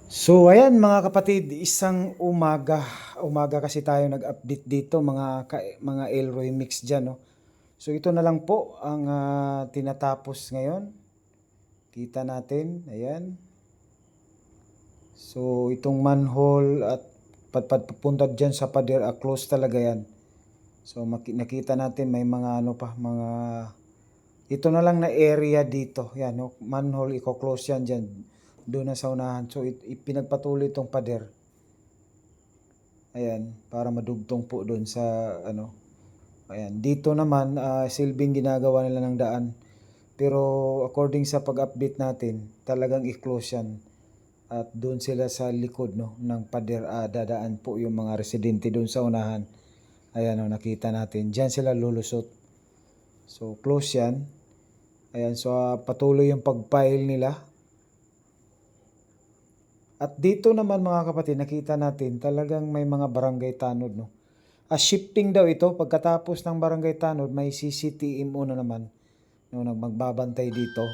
So ayan mga kapatid, isang umaga kasi tayo nag-update dito mga Elroy mix diyan, no. So ito na lang po ang tinatapos ngayon. Kita natin, ayan. So itong manhole at papunta diyan sa pader, close talaga yan. So nakita natin may mga mga ito na lang na area dito. Yan, no? Manhole, i-close yan diyan. Doon na sa unahan. So ipinagpatuloy itong pader. Ayan, para madugtong po doon sa ano. Ayan, dito naman silbing ginagawa nila ng daan. Pero according sa pag-update natin, talagang i-close yan. At doon sila sa likod, no, ng pader, dadaan po yung mga residente doon sa unahan. Ayan, no, nakita natin. Diyan sila lulusot. So close yan. Ayan, so patuloy yung pag-file nila. At dito naman mga kapatid, nakita natin talagang may mga barangay tanod, no. Shifting daw ito, pagkatapos ng barangay tanod, may CCTM na naman, no, magbabantay dito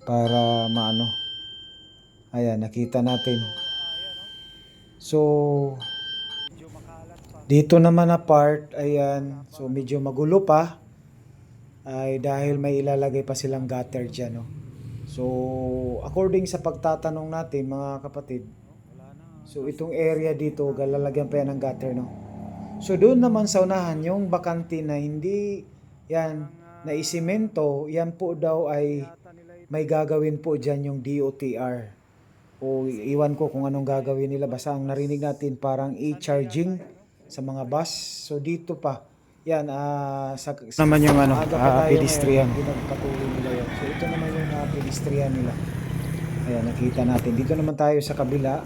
para maano. Ayan, nakita natin. So dito naman na part, ayan, so medyo magulo pa ay dahil may ilalagay pa silang gutter dyan, no. So according sa pagtatanong natin mga kapatid, so itong area dito, lalagyan pa yan ng gutter, no. So doon naman sa unahan, yung bakante na hindi yan na isemento, yan po daw ay may gagawin po dyan yung DOTR. O iwan ko kung anong gagawin nila. Basta ang narinig natin parang e-charging sa mga bus. So dito pa, yan, naman yung pedestrian. Pinagpatuloy nila yan. So ito naman yung pedestrian nila. Ayan, nakita natin. Dito naman tayo sa kabila.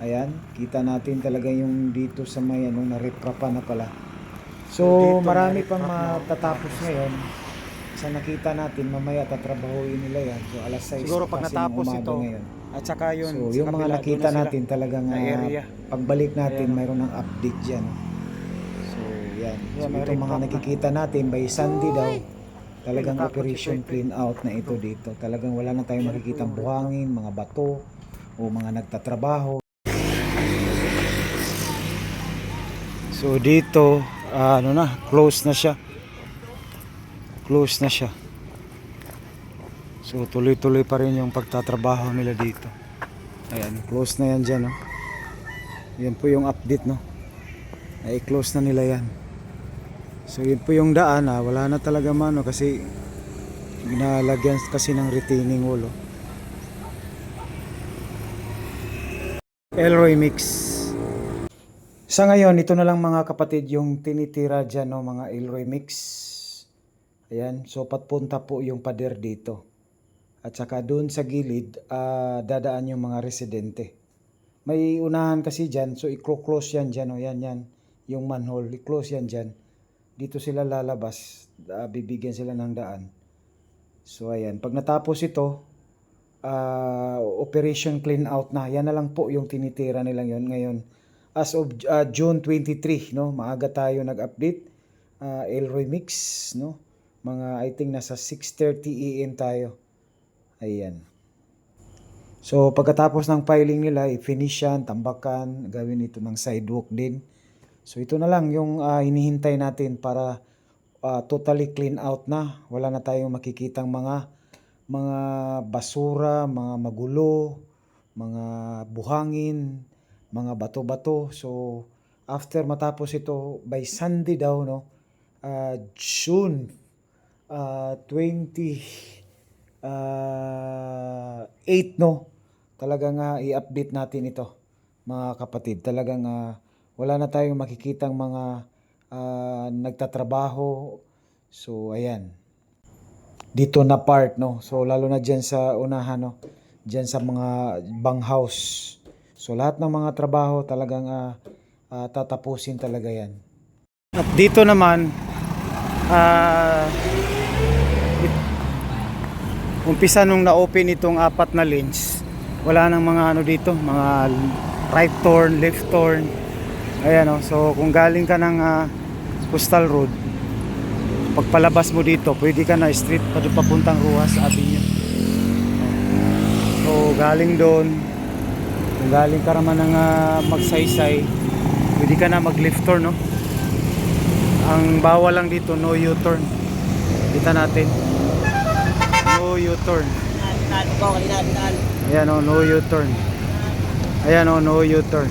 Ayan, kita natin talaga yung dito sa may na-reprapa na pala. So marami pang matatapos ngayon. Sa nakita natin, mamaya tatrabahuin nila yan. So alas 6 siguro pag natapos ito ngayon. at saka yun, So yung mga nakita natin talagang area. pagbalik natin, Ayan. mayroon ng update dyan. So yan. So may itong mga reprop nakikita natin by Sunday daw, talagang Natapos operation ito. clean out na ito dito. Talagang wala na tayong makikitang buhangin, mga bato o mga nagtatrabaho. So dito, close na siya. Close na siya. So tuloy-tuloy pa rin yung pagtatrabaho nila dito. Ayan, close na yan dyan, no. Yan po yung update, no. Ay close na nila yan. So yun po yung daan, wala na talaga mano kasi ginalagyan kasi ng retaining wall, oh. Elroy mix. Sa ngayon, ito na lang mga kapatid yung tinitira dyan, no, mga Elroy mix. Ayan, so papunta po yung pader dito. At saka doon sa gilid, dadaan yung mga residente. May unahan kasi dyan, so i-close yan dyan, o yan, yung manhole, i-close yan dyan. Dito sila lalabas, bibigyan sila ng daan. So ayan, pag natapos ito, operation clean out na. Yan na lang po yung tinitira nilang yon ngayon. As of June 23, no, maaga tayo nag-update. Elroy mix, no. Mga I think nasa 6:30 AM tayo. Ayan. So pagkatapos ng filing nila, i-finish yan, tambakan, gawin ito ng sidewalk din. So ito na lang yung hinihintay natin para totally clean out na. Wala na tayong makikitang mga basura, mga magulo, mga buhangin, mga bato-bato. So after matapos ito by Sunday daw, no, June 28, no, talagang i-update natin ito mga kapatid. Talagang wala na tayong makikitang mga nagtatrabaho. So ayan, dito na part, no. So lalo na dyan sa unahan, no, dyan sa mga bang house. So lahat ng mga trabaho talagang tatapusin talaga yan. At dito naman umpisa nung na-open itong 4 na lanes, wala nang mga dito, mga right turn, left turn. Ayan, oh. So kung galing ka ng Coastal Road, pagpalabas mo dito, pwede ka na straight papuntang Ruas Avenue. So galing doon, kung galing ka naman ng Magsaysay, pwede ka na mag-left turn, no? Ang bawal lang dito, no U-turn. Kita natin. No U-turn. Ayan o, no U-turn. Ayan o, no U-turn.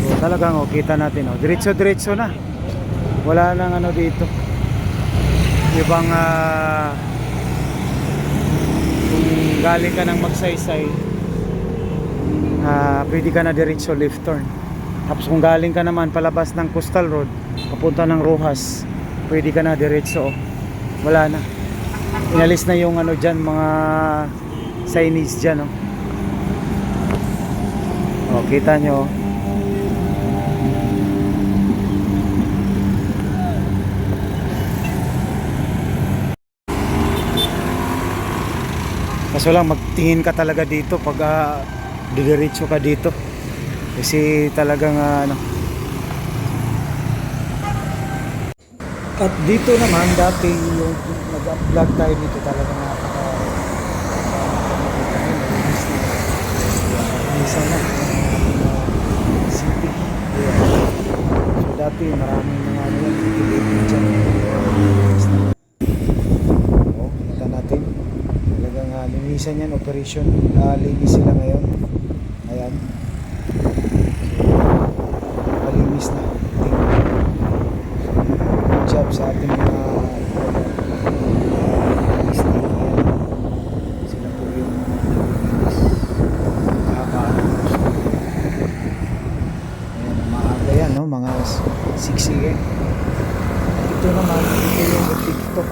So talagang o, kita natin o. Diretso-diretso na. Wala nang ano dito. Ibang kung galing ka ng Magsaysay, pwede ka na diretso left turn. Tapos kung galing ka naman palabas ng Coastal Road, papunta ng Rojas, pwede ka na diretso. Wala na. Inalis na yung ano dyan, mga signage dyan. O, kita nyo. Kaso lang magtingin ka talaga dito pag didiretso ka dito. Kasi talagang ano. At dito naman dati yung nag-vlog tayo dito talagang isa na city. So dati maraming mga ano yan dyan. Oh, kita natin. Talagang linisan yan, operation. Linis sila ngayon. Ayan. Malinis na. Good job sa ating mga linis na. Ayan. Sila po yung kahabaan. Ayan, maaga yan, no? Mga 6 AM. Ito naman, ito yung TikTok.